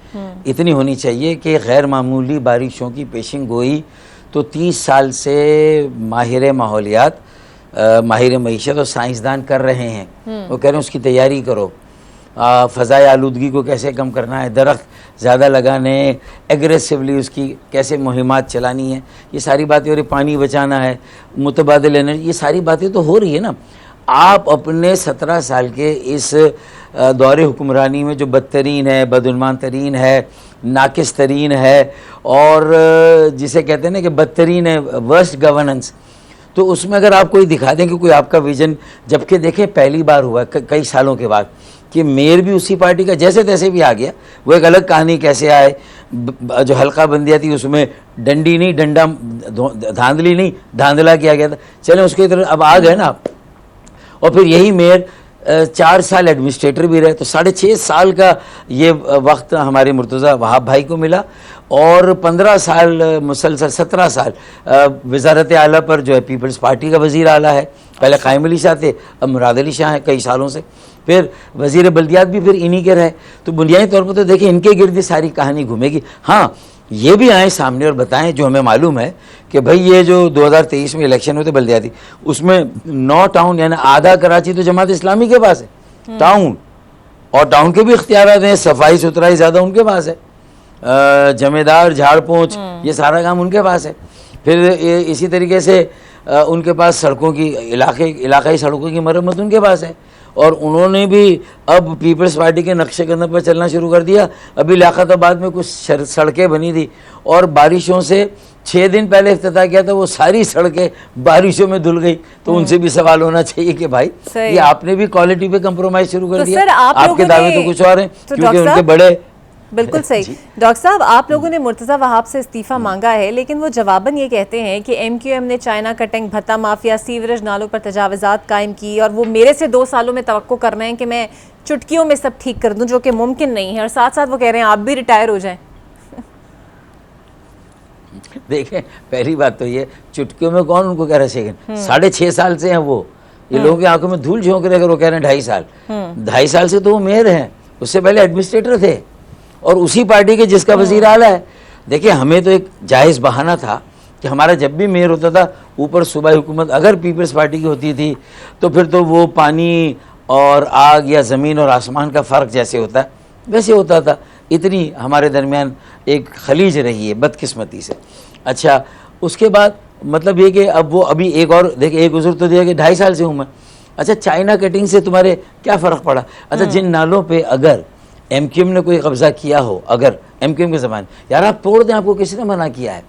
इतनी होनी चाहिए कि गैर मामूली बारिशों की पेशिन गोई तो 30 साल से माहिर माहौलियात, माहिर मईशत और साइंसदान कर रहे हैं। वो कह रहे हैं उसकी तैयारी करो, फ़ज़ाए आलूदगी को कैसे कम करना है, दरख्त ज़्यादा लगाने, एग्रेसिवली उसकी कैसे मुहिमात चलानी है, ये सारी बातें, और पानी बचाना है, मुतबादिल एनर्जी, ये सारी बातें तो हो रही है ना। आप अपने 17 साल के इस दौरे हुक्मरानी में जो बदतरीन है, बदउन्मान तरीन है, नाकिस तरीन है और जिसे कहते हैं ना कि बदतरीन है, वर्स्ट गवर्नेंस, तो उसमें अगर आप कोई दिखा दें कि कोई आपका विजन, जबकि देखें पहली बार हुआ कई सालों के बाद कि मेयर भी उसी पार्टी का जैसे तैसे भी आ गया। वो एक अलग कहानी कैसे आए, जो हल्का बंदियाँ थी उसमें डंडी नहीं, डंडा, धांधली नहीं, धांधला किया गया था, चलें उसके तरफ अब आ गए ना आप। और फिर यही मेयर 4 साल एडमिनिस्ट्रेटर भी रहे, तो 6.5 साल का ये वक्त हमारे मुर्तज़ा वहाब भाई को मिला, और 15 साल मुसलसल 17 साल वज़ारत आला पर जो है पीपल्स पार्टी का वज़ीर आला है। पहले क़ाइम अली शाह थे, अब मुराद अली शाह हैं कई सालों से, फिर वज़ीर बल्दियात भी फिर इन्हीं के रहे। तो बुनियादी तौर पर तो देखिए इनके गिर्द सारी कहानी घूमेगी। हाँ, ये भी आए सामने और बताएं जो हमें मालूम है कि भाई ये जो 2023 में इलेक्शन हुए थे बल्दियाती, उसमें 9 टाउन यानी आधा कराची तो जमात इस्लामी के पास है टाउन, और टाउन के भी इख्तियारात हैं, सफाई सुथराई ज़्यादा उनके पास है, जमेदार झाड़ पोंछ ये सारा काम उनके पास है। फिर इसी तरीके से उनके पास सड़कों की इलाकाई सड़कों की मरम्मत उनके पास है, और उन्होंने भी अब पीपल्स पार्टी के नक्शे कदम पर चलना शुरू कर दिया। अभी लियाकताबाद में कुछ सड़कें बनी थी और बारिशों से 6 दिन पहले इफ्तिताह किया था, वो सारी सड़कें बारिशों में धुल गई। तो उनसे भी सवाल होना चाहिए कि भाई ये आपने भी क्वालिटी पे कंप्रोमाइज शुरू कर तो दिया। सर, आपके दावे तो कुछ और हैं, तो क्योंकि उनके बड़े बिल्कुल सही। डॉक्टर साहब, आप लोगों ने मुर्तज़ा वहाब से इस्तीफ़ा मांगा है, लेकिन वो जवाबन ये कहते हैं कि MQM ने चाइना कटिंग, भत्ता माफिया, सीवरेज नालों पर तजावज़ात कायम की, और वो मेरे से 2 सालों में तवक्को कर रहे हैं कि मैं चुटकियों में सब ठीक कर दूं, जो कि मुमकिन नहीं है, और साथ साथ वो कह रहे हैं आप भी रिटायर हो जाएं। देखें, पहली बात तो ये, चुटकियों में कौन उनको कह रहा है सेकंड, 6.5 साल से हैं वो, ये लोगों की आंखों में धूल झोंक रहे अगर वो कह रहे हैं 2.5 साल। 2.5 साल से तो वो मेयर हैं, उससे पहले एडमिनिस्ट्रेटर थे, और उसी पार्टी के जिसका वज़ीर आला है। देखिए, हमें तो एक जायज़ बहाना था कि हमारा जब भी मेयर होता था, ऊपर सूबाई हुकूमत अगर पीपल्स पार्टी की होती थी, तो फिर तो वो पानी और आग या ज़मीन और आसमान का फ़र्क जैसे होता है वैसे होता था। इतनी हमारे दरमियान एक खलीज रही है बदकिस्मती से। अच्छा, उसके बाद मतलब ये कि अब वो अभी एक और देखिए, एक उज़र तो दिया कि 2.5 साल से हूँ मैं। अच्छा, चाइना कटिंग से तुम्हारे क्या फ़र्क पड़ा? अच्छा, जिन नालों पर अगर MQM ने कोई कब्ज़ा किया हो, अगर MQM के ज़माने, यार आप तोड़ दें, आपको किसी ने मना किया है?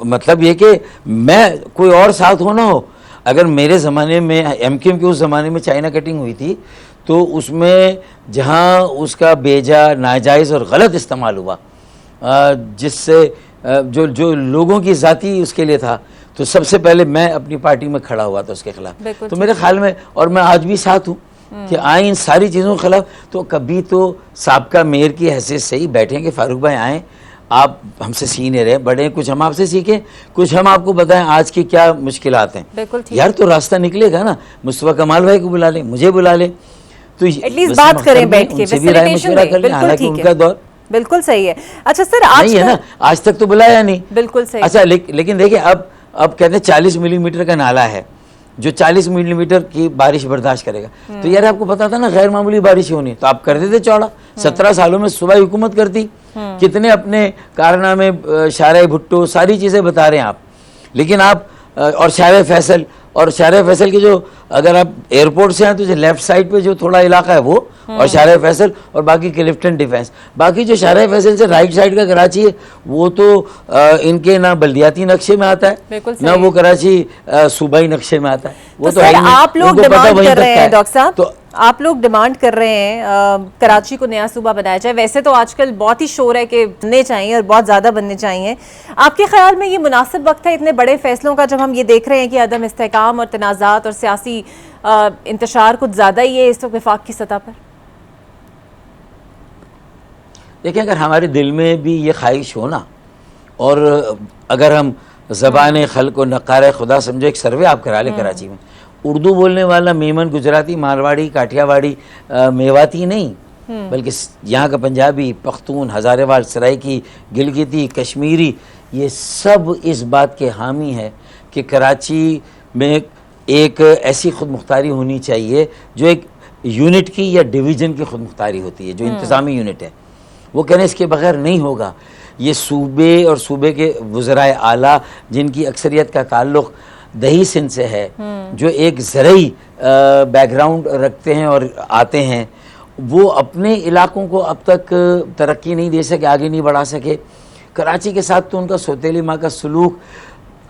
मतलब ये कि मैं कोई और साथ हो ना हो, अगर मेरे ज़माने में MQM के उस ज़माने में चाइना कटिंग हुई थी, तो उसमें जहाँ उसका बेजा, नाजायज़ और गलत इस्तेमाल हुआ, जिससे जो लोगों की ज़ाती उसके लिए था, तो सबसे पहले मैं अपनी पार्टी में खड़ा हुआ था उसके खिलाफ। तो मेरे ख्याल में, और मैं आज भी साथ हूँ कि आए इन सारी चीज़ों के खिलाफ, तो कभी तो साबका मेयर की हैसियत से ही बैठेंगे, फारूक भाई आएँ, आप हमसे सीनियर हैं, बड़े हैं, कुछ हम आपसे सीखें, कुछ हम आपको बताएं आज की क्या मुश्किलात हैं। यार तो रास्ता निकलेगा ना, मुस्तफा कमाल भाई को बुला लें, मुझे बुला लें, तो एटलीस्ट बात करें बैठ के, फैसिलिटेशन में। हालांकि उनका दौर बिल्कुल सही है। अच्छा सर, आज नहीं है ना, आज तक तो बुलाया नहीं। बिल्कुल सही। अच्छा, लेकिन देखिए, अब कहते हैं 40 मिलीमीटर का नाला है जो 40 मिलीमीटर की बारिश बर्दाश्त करेगा। तो यार आपको पता था ना गैर मामूली बारिश होनी, तो आप कर देते चौड़ा। 17 सालों में सूबाई हुकूमत करती, कितने अपने कारनामे, शारे भुट्टो, सारी चीज़ें बता रहे हैं आप। लेकिन आप और शारे फैसल, और शारे फैसल के जो, अगर आप एयरपोर्ट से हैं तो जो लेफ्ट साइड पे जो थोड़ा इलाका है वो, और शारे फैसल, और बाकी क्लिफ्टन डिफेंस। बाकी जो शारे फैसल से राइट साइड का कराची है, वो तो इनके ना बल्दियाती नक्शे में आता है, ना वो कराची सूबाई नक्शे में आता है। वो तो आप लोग डिमांड कर रहे हैं डॉक्टर साहब, तो आप लोग डिमांड कर रहे हैं कराची को नया सूबा बनाया जाए। वैसे तो आजकल बहुत ही शोर है कि बनने चाहिए और बहुत ज़्यादा बनने चाहिए। आपके ख्याल में ये मुनासिब वक्त है इतने बड़े फैसलों का, जब हम ये देख रहे हैं कि अदम इस्तेहकाम और तनाज़ात और सियासी इंतशार कुछ ज़्यादा ही है इस वक्त वफाक की सतह पर? देखिए, अगर हमारे दिल में भी ये ख्वाहिश हो ना, और अगर हम ज़बान खल्क व नक़ार खुदा समझो, एक सर्वे आप करा लें कराची में, उर्दू बोलने वाला मेमन गुजराती, मारवाड़ी, काठियावाड़ी, मेवाती नहीं, बल्कि यहाँ का पंजाबी, पख्तून, हज़ारेवाल, सराइकी, गिलगिती, कश्मीरी, ये सब इस बात के हामी है कि कराची में एक ऐसी खुद मुख्तारी होनी चाहिए जो एक यूनिट की या डिवीज़न की खुद मुख्तारी होती है, जो इंतज़ामी यूनिट है। वो कहने इसके बगैर नहीं होगा। ये सूबे और सूबे के वज़राए आला जिनकी अक्सरियत का ताल्लुक़ दही सिंध से है, जो एक ज़रई बैकग्राउंड रखते हैं और आते हैं, वो अपने इलाकों को अब तक तरक्की नहीं दे सके, आगे नहीं बढ़ा सके। कराची के साथ तो उनका सौतेली माँ का सलूक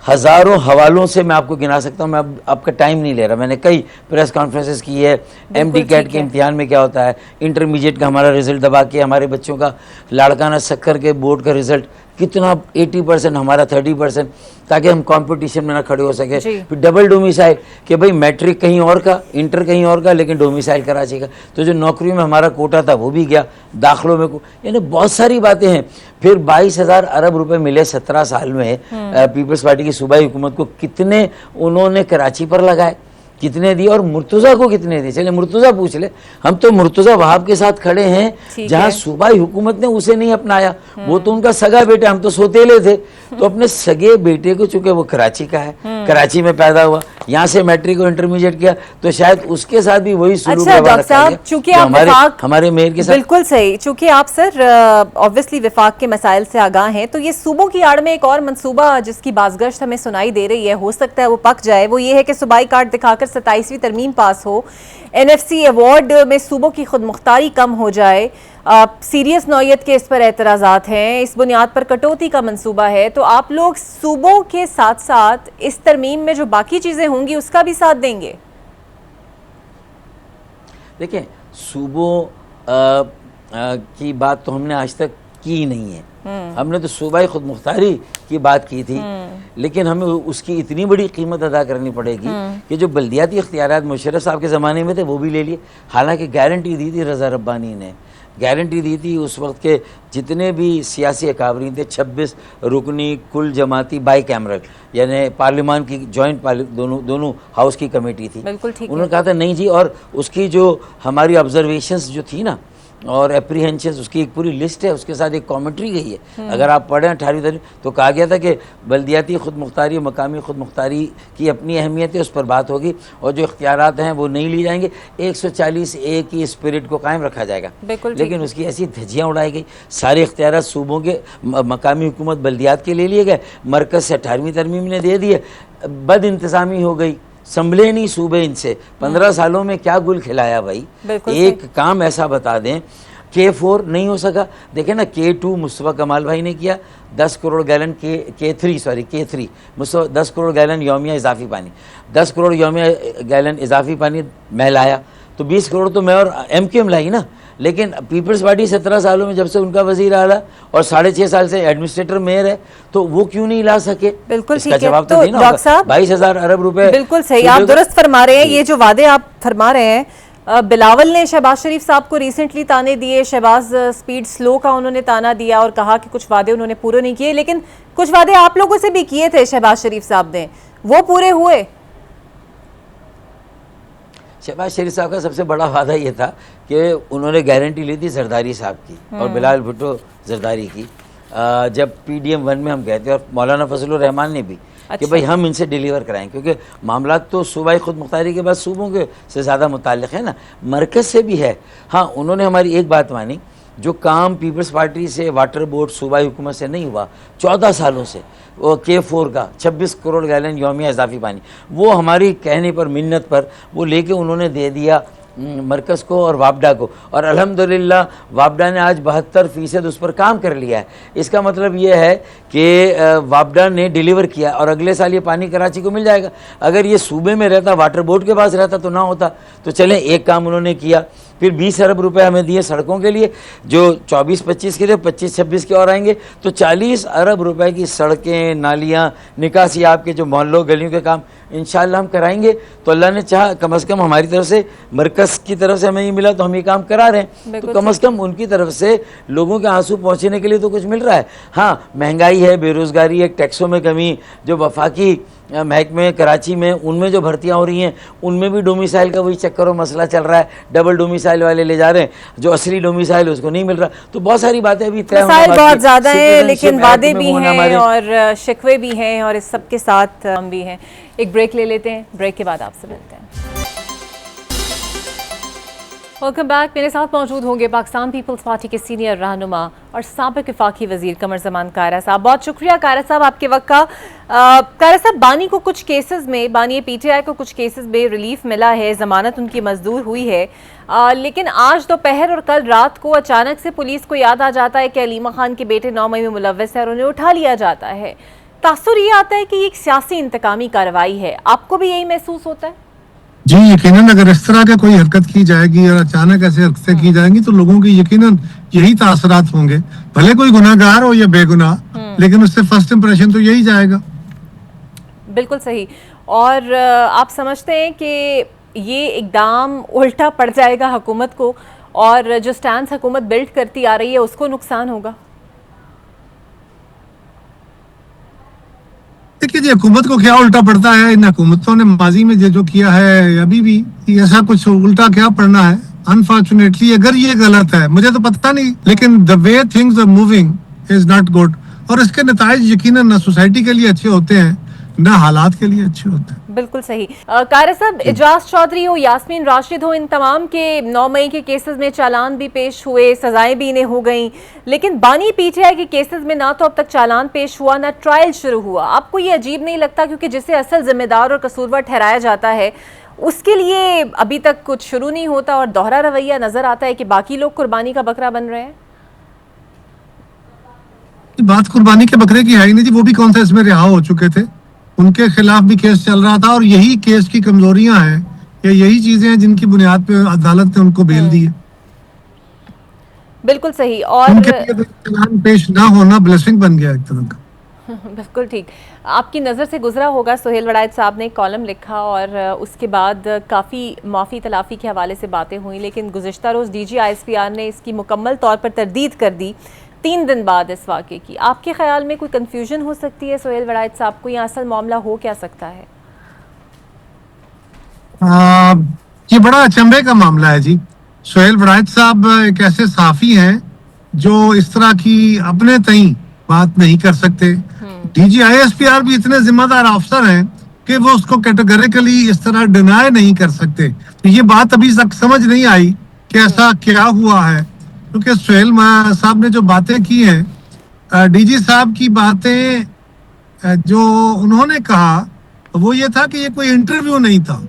हज़ारों हवालों से मैं आपको गिना सकता हूँ, मैं अब आपका टाइम नहीं ले रहा। मैंने कई प्रेस कॉन्फ्रेंसेस की है, MD कैट के इम्तिहान में क्या होता है, इंटरमीडिएट का हमारा रिजल्ट दबा के हमारे बच्चों का लाड़काना शक्कर के बोर्ड का रिजल्ट कितना 80%, हमारा 30%, ताकि हम कंपटीशन में ना खड़े हो सके। फिर डबल डोमिसाइल कि भाई मैट्रिक कहीं और का, इंटर कहीं और का, लेकिन डोमिसाइल कराची का। तो जो नौकरी में हमारा कोटा था वो भी गया, दाखिलों में, यानी बहुत सारी बातें हैं। फिर 22,000 अरब रुपए मिले 17 साल में पीपल्स पार्टी की सूबाई हुकूमत को। कितने उन्होंने कराची पर लगाए, कितने दिए, और मुर्तज़ा को कितने दिए? चले मुर्तज़ा पूछ ले। हम तो मुर्तज़ा वहाब के साथ खड़े हैं जहां सूबाई हुकूमत ने उसे नहीं अपनाया। वो तो उनका सगा बेटा, हम तो सोतेले थे। तो अपने सगे बेटे को, चूंकि वो कराची का है, कराची में पैदा हुआ, यहाँ से मैट्रिक और इंटरमीडिएट किया, तो शायद उसके साथ भी वही सुलूक डॉक्टर साहब, चूंकि आप हमारे मेयर के साथ बिल्कुल सही, चूंकि आप सर ऑब्वियसली विफाक के मसाइल से आगाह हैं, तो ये सूबों की आड़ में एक और मंसूबा जिसकी बाज़गश्त हमें सुनाई दे रही है, हो सकता है वो पक जाए, वो ये है कि सूबाई कार्ड दिखाकर 27वीं तरमीम पास हो, NFC अवार्ड में सूबों की खुद मुख्तारी कम हो जाए। सीरियस नौयत के इस पर एतराज़ात हैं, इस बुनियाद पर कटौती का मंसूबा है। तो आप लोग सूबों के साथ साथ इस तरमीम में जो बाकी चीज़ें होंगी उसका भी साथ देंगे? देखिए, सूबों की बात तो हमने आज तक की नहीं है। हमने तो सूबाई खुद मुख्तारी की बात की थी, लेकिन हमें उसकी इतनी बड़ी कीमत अदा करनी पड़ेगी कि जो बल्दियाती इख्तियारात मुशर्रफ साहब के ज़माने में थे वो भी ले लिए। हालांकि गारंटी दी थी रज़ा रब्बानी ने, गारंटी दी थी उस वक्त के जितने भी सियासी अकाबरीन थे, 26 रुकनी कुल जमाती बाई कैमरल, यानी पार्लियामान की जॉइंट दोनों हाउस की कमेटी थी। उन्होंने कहा था नहीं जी, और उसकी जो हमारी ऑब्जर्वेशंस जो थी ना और एप्रीहेंशंस, उसकी एक पूरी लिस्ट है, उसके साथ एक कॉमेंट्री गई है। अगर आप पढ़ें 18वीं तारीख, तो कहा गया था कि बल्दियाती खुद मुख्तारी, मकामी खुद मुख्तारी की अपनी अहमियत है, उस पर बात होगी, और जो इख्तियारात हैं वो नहीं ली जाएंगे। 140A की स्पिरिट को कायम रखा जाएगा, लेकिन उसकी ऐसी धज्जियाँ उड़ाई गई। सारे इख्तियारात सूबों के, मकामी हुकूमत बल्दियात के ले लिए गए, मरकज़ से 18वीं तरमीम ने दे दिए। बद इंतज़ामी हो गई, संभले नहीं सूबे इनसे। 15 सालों में क्या गुल खिलाया भाई। एक काम ऐसा बता दें, K4 नहीं हो सका, देखें ना, K2 मुस्तफ़ा कमाल भाई ने किया, 10 crore gallon, K3 Mustafa 10 crore gallon यौमिया इजाफी पानी, 10 करोड़ यौमिया गैलन इजाफी पानी मैं लाया, तो 20 करोड़ तो मैं और MQM लाई ना। लेकिन पीपल्स पार्टी 17 सालों में, जब से उनका वजीर आला और 6.5 साल से एडमिनिस्ट्रेटर मेयर है, तो वो क्यों नहीं ला सके? बिल्कुल इसका जवाब तो देना होगा। 22,000 अरब रुपए, बिल्कुल सही, आप दुरुस्त फरमा रहे हैं। ये जो वादे आप फरमा रहे हैं, बिलावल ने शहबाज शरीफ साहब को रिसेंटली ताने दिए, शहबाज स्पीड स्लो का उन्होंने ताना दिया और कहा कि कुछ वादे उन्होंने पूरे नहीं किए, लेकिन कुछ वादे आप लोगों से भी किए थे शहबाज शरीफ साहब ने, वो पूरे हुए? शहबाज शरीफ साहब का सबसे बड़ा वादा ये था कि उन्होंने गारंटी ली थी जरदारी साहब की और बिलाल भुट्टो जरदारी की, जब PDM-1 में हम गए थे, और मौलाना फजलुर रहमान ने भी, कि भाई हम इनसे डिलीवर कराएं, क्योंकि मामला तो सूबाई खुद मुख्तारी के बाद सूबों के से ज़्यादा मुताल्लिक़ है ना, मरकज़ से भी है। हाँ, उन्होंने हमारी एक बात मानी, जो काम पीपल्स पार्टी से वाटर बोर्ड सूबाई हुकूमत से नहीं हुआ 14 सालों से, वो K4 का 26 करोड़ गैलन यौमिया इजाफी पानी, वो हमारी कहने पर, मिन्नत पर वो लेके उन्होंने दे दिया मरकज़ को और वापडा को, और अल्हम्दुलिल्लाह वापडा ने आज 72% उस पर काम कर लिया है। इसका मतलब ये है कि वापडा ने डिलीवर किया, और अगले साल ये पानी कराची को मिल जाएगा। अगर ये सूबे में रहता, वाटर बोर्ड के पास रहता, तो ना होता। तो चलें, एक काम उन्होंने किया। फिर 20 अरब रुपए हमें दिए सड़कों के लिए, जो 24-25 के थे, 25-26 के और आएंगे, तो 40 अरब रुपए की सड़कें, नालियाँ, निकासी, आपके जो मोहल्लों गलियों के काम इंशाअल्लाह हम कराएंगे। तो अल्लाह ने चाहा, कम अज़ कम हमारी तरफ से, मरकज़ की तरफ से हमें ये मिला, तो हम ये काम करा रहे हैं, तो कम अज़ कम उनकी तरफ से लोगों के आंसू पहुँचने के लिए तो कुछ मिल रहा है। हाँ, महंगाई है, बेरोज़गारी है, टैक्सों में कमी, जो वफाकी महकमे कराची में, उनमें जो भर्तियाँ हो रही हैं, उनमें भी डोमिसाइल का वही चक्कर और मसला चल रहा है, डबल डोमिसाइल वाले ले जा रहे हैं, जो असली डोमिसाइल उसको नहीं मिल रहा। तो बहुत सारी बातें अभी तय होना बाकी, बहुत ज़्यादा है, लेकिन वादे भी हैं और शिकवे भी हैं, और इस सब के साथ हम भी हैं। एक ब्रेक ले लेते हैं, ब्रेक के बाद आपसे मिलते हैं। Welcome back. मेरे साथ मौजूद होंगे पाकिस्तान पीपल्स पार्टी के सीनियर रहनुमा और साबिक वफाकी वजीर कमर ज़मान कायरा साहब। बहुत शुक्रिया कायरा साहब आपके वक्त का। कायरा साहब, बानी को कुछ केसेस में, बानी PTI को कुछ केसेस में रिलीफ मिला है, ज़मानत उनकी मंजूर हुई है, लेकिन आज दोपहर और कल रात को अचानक से पुलिस को याद आ जाता है कि अलीमा खान के बेटे 9 मई में मुलव्वस है और उन्हें उठा लिया जाता है। तासुर ये आता है कि ये एक सियासी इंतकामी कार्रवाई है, आपको भी यही महसूस होता है? जी यकीनन, अगर इस तरह का कोई हरकत की जाएगी और अचानक ऐसे हरकतें की जाएंगी तो लोगों की यकीनन यही तासरात होंगे, भले कोई गुनाहगार हो या बेगुनाह, लेकिन उससे फर्स्ट इंप्रेशन तो यही जाएगा। बिल्कुल सही। और आप समझते हैं कि ये इकदाम उल्टा पड़ जाएगा हुकूमत को और जो स्टैंड हुकूमत बिल्ड करती आ रही है उसको नुकसान होगा? देखिए जी, हुकूमत को क्या उल्टा पड़ता है, इन हुकूमतों ने माजी में जो किया है अभी भी ऐसा कुछ उल्टा क्या पड़ना है। अनफॉर्चुनेटली अगर ये गलत है, मुझे तो पता नहीं, लेकिन the way things are moving is not good और इसके नताइज यकीनन ना सोसाइटी के लिए अच्छे होते हैं ना हालात के लिए अच्छे होते हैं। बिल्कुल सही। कारी साहब, इजाज चौधरी हो, यास्मीन राशिद हो, इन तमाम के 9 मई के केसेस में चालान भी पेश हुए, सजाएं भी इन्हें हो गई, लेकिन बानी पीटीआई के केसेस में ना तो अब तक चालान पेश हुआ ना ट्रायल शुरू हुआ। आपको ये अजीब नहीं लगता, क्योंकि जिसे असल जिम्मेदार और कसूरवार ठहराया जाता है उसके लिए अभी तक कुछ शुरू नहीं होता और दोहरा रवैया नजर आता है कि बाकी लोग कुर्बानी का बकरा बन रहे हैं? बात कुर्बानी के बकरे की है ही नहीं जी, वो भी कौन सा इसमें रिहा हो चुके थे, उनके खिलाफ भी केस चल रहा था और यही केस की कमजोरियां हैं या यही चीजें हैं जिनकी बुनियाद पे अदालत ने उनको बेल दी है। बिल्कुल सही। और उनके लिए चालान पेश ना होना ब्लेसिंग बन गया एक तरह का। बिल्कुल ठीक। आपकी नज़र से गुजरा होगा, सुहेल वड़ाइच साहब ने एक कॉलम लिखा और उसके बाद काफ़ी माफ़ी तलाफ़ी के हवाले से बातें हुई, लेकिन गुज़िश्ता रोज़ DG ISPR ने इसकी मुकम्मल तौर पर तरदीद कर दी 3 दिन बाद इस वाक़े की। आपके ख्याल में कोई कन्फ्यूजन हो सकती है सुहेल वड़ाइच साहब को, या असल मामला हो क्या सकता है? ये बड़ा अचंभे का मामला है जी। सुहेल वड़ाइच साहब एक ऐसे सहाफ़ी हैं जो इस तरह की अपने तई बात नहीं कर सकते। DG ISPR भी इतने जिम्मेदार अफसर हैं कि वो उसको कैटेगरिकली इस तरह डिनाई नहीं कर सकते। तो ये बात अभी तक समझ नहीं आई कि ऐसा क्या हुआ है, क्योंकि सुहेल साहब ने जो बातें की हैं, DG साहब की बातें जो उन्होंने कहा वो ये था कि ये कोई इंटरव्यू नहीं था।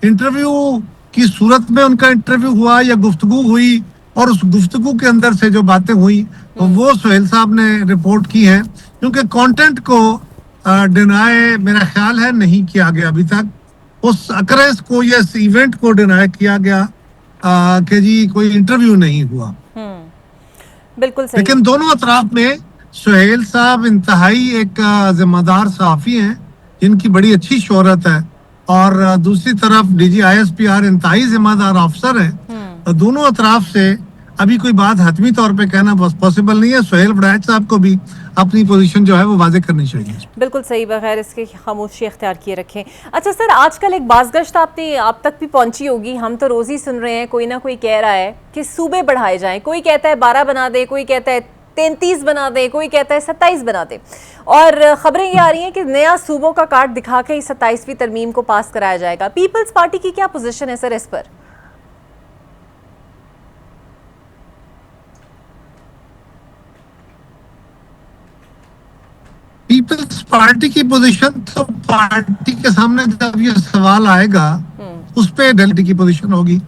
इंटरव्यू की सूरत में उनका इंटरव्यू हुआ या गुफ्तगू हुई और उस गुफ्तगू के अंदर से जो बातें हुई तो वो सुहेल साहब ने रिपोर्ट की है, क्योंकि कंटेंट को डिनाई मेरा ख्याल है नहीं किया गया अभी तक। उस अकरेंस को या इस इवेंट को डिनाई किया गया कि जी कोई इंटरव्यू नहीं हुआ। बिल्कुल सही। लेकिन दोनों अतराफ में सुहेल साहब इंतहाई एक जिम्मेदार सहाफी हैं जिनकी बड़ी अच्छी शोहरत है और दूसरी तरफ DG ISPR इंतहाई जिम्मेदार अफसर है। तो दोनों अतराफ से अभी कोई बात हतमी तौर पे कहना पॉसिबल नहीं है। सुहेल वड़ाइच साहब को भी अपनी पोजीशन जो है वो वाजे करनी चाहिए। बिल्कुल सही, बगैर इसके खामोशी इख्तियार किए रखें। अच्छा सर, आजकल एक बाज़गश्त आप तक भी पहुंची होगी, हम तो रोज़ ही सुन रहे हैं, कोई ना कोई कह रहा है कि सूबे बढ़ाए जाएं। कोई कहता है 12 बना दे, कोई कहता है 33 बना दे, कोई कहता है 27 बना दे, और खबरें ये आ रही हैं कि नया सूबों का कार्ड दिखा के 27वीं तरमीम को पास कराया जाएगा। पीपल्स पार्टी की क्या पोजीशन है सर इस पर? पीपल्स पार्टी की पोजीशन तो पार्टी के सामने जब ये सवाल आएगा उस पे डेलिटी की पोजीशन होगी।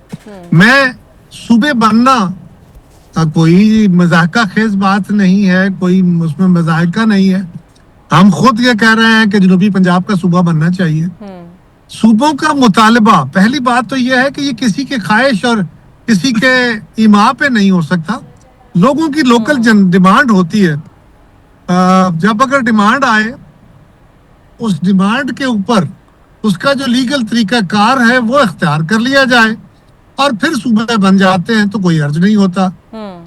मैं सूबे बनना कोई मजाका खेज बात नहीं है, कोई उसमें मजाका नहीं है। हम खुद ये कह रहे हैं कि जनूबी पंजाब का सूबा बनना चाहिए। सूबों का मुतालबा, पहली बात तो यह है कि ये किसी के ख्वाहिश और किसी के इमा पे नहीं हो सकता। लोगों की लोकल डिमांड होती है। जब अगर डिमांड आए, उस डिमांड के ऊपर उसका जो लीगल तरीका कार है वो इख्तियार कर लिया जाए और फिर सूबे बन जाते हैं तो कोई अर्ज नहीं होता।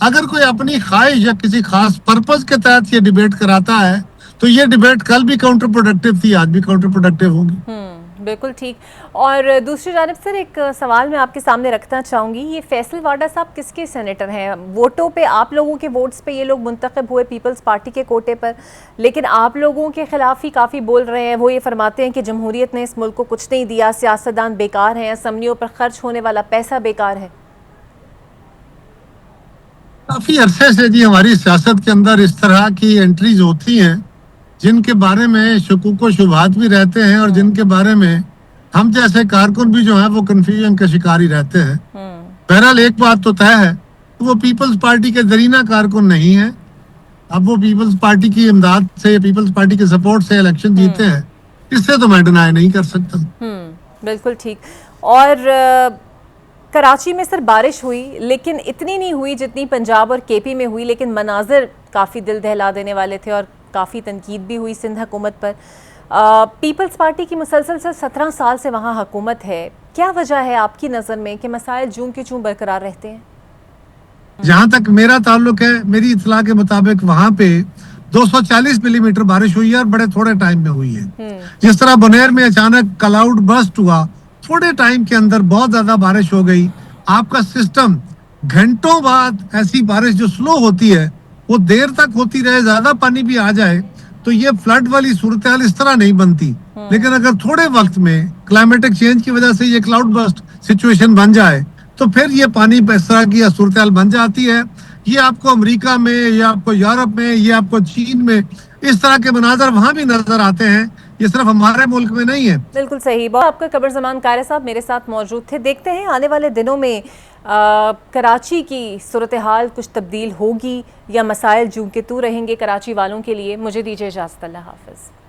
अगर कोई अपनी ख्वाहिश या किसी खास पर्पस के तहत ये डिबेट कराता है तो ये डिबेट कल भी काउंटर प्रोडक्टिव थी, आज भी काउंटर प्रोडक्टिव होगी। बिल्कुल ठीक। और दूसरी जानिब सर, एक सवाल मैं आपके सामने रखना चाहूँगी, ये फैसल वाडा साहब किसके सेनेटर हैं? वोटों पे, आप लोगों के वोट्स पे ये लोग मुंतखब हुए पीपल्स पार्टी के कोटे पर, लेकिन आप लोगों के खिलाफ ही काफ़ी बोल रहे हैं। वो ये फरमाते हैं कि जमहूरियत ने इस मुल्क को कुछ नहीं दिया, सियासतदान बेकार हैं, असम्बलियों पर खर्च होने वाला पैसा बेकार है। काफी अरसे से जी हमारी सियासत के अंदर इस तरह की एंट्रीज होती हैं जिनके बारे में शुकूक व शुबहात भी रहते हैं और जिनके बारे में हम जैसे कारकुन भी जो है वो कंफ्यूजन के शिकार ही रहते हैं। बहरहाल एक बात तो तय है, वो पीपल्स पार्टी के दरीना कारकुन नहीं है। अब वो पीपल्स पार्टी की इमदाद से, पीपल्स पार्टी के सपोर्ट से इलेक्शन जीते हैं, इससे तो मैं डिनाई नहीं कर सकता। बिल्कुल ठीक। और कराची में सर बारिश हुई, लेकिन इतनी नहीं हुई जितनी पंजाब और केपी में हुई, लेकिन मनाजिर काफ़ी दिल दहला देने वाले थे और काफ़ी तनकीद भी हुई सिंध हुकूमत पर। पीपल्स पार्टी की मुसलसल से 17 साल से वहाँ हुकूमत है, क्या वजह है आपकी नज़र में कि मसाइल जूं के चूं बरकरार रहते हैं? जहां तक मेरा ताल्लुक है, मेरी इतला के मुताबिक वहां पे 240 मिलीमीटर बारिश हुई है और बड़े थोड़े टाइम में हुई है। जिस तरह बुनेर में अचानक क्लाउड बर्स्ट हुआ, थोड़े टाइम के अंदर बहुत ज्यादा बारिश हो गई। आपका सिस्टम घंटों बाद, ऐसी बारिश जो स्लो होती है वो देर तक होती रहे, ज्यादा पानी भी आ जाए तो ये फ्लड वाली सूरत हाल इस तरह नहीं बनती। लेकिन अगर थोड़े वक्त में क्लाइमेटिक चेंज की वजह से ये क्लाउड बर्स्ट सिचुएशन बन जाए तो फिर ये पानी इस तरह की सूरत हाल बन जाती है। ये आपको अमेरिका में, या आपको यूरोप में, या आपको चीन में इस तरह के मनाजर वहां भी नजर आते हैं, ये सिर्फ हमारे मुल्क में नहीं है। बिल्कुल सही। बहुत आपका कबर जमान कायरा साहब मेरे साथ मौजूद थे। देखते हैं आने वाले दिनों में कराची की सूरत हाल कुछ तब्दील होगी या मसाइल जूं के तू रहेंगे कराची वालों के लिए। मुझे दीजिए इजाज़त, अल्लाह हाफ़िज़।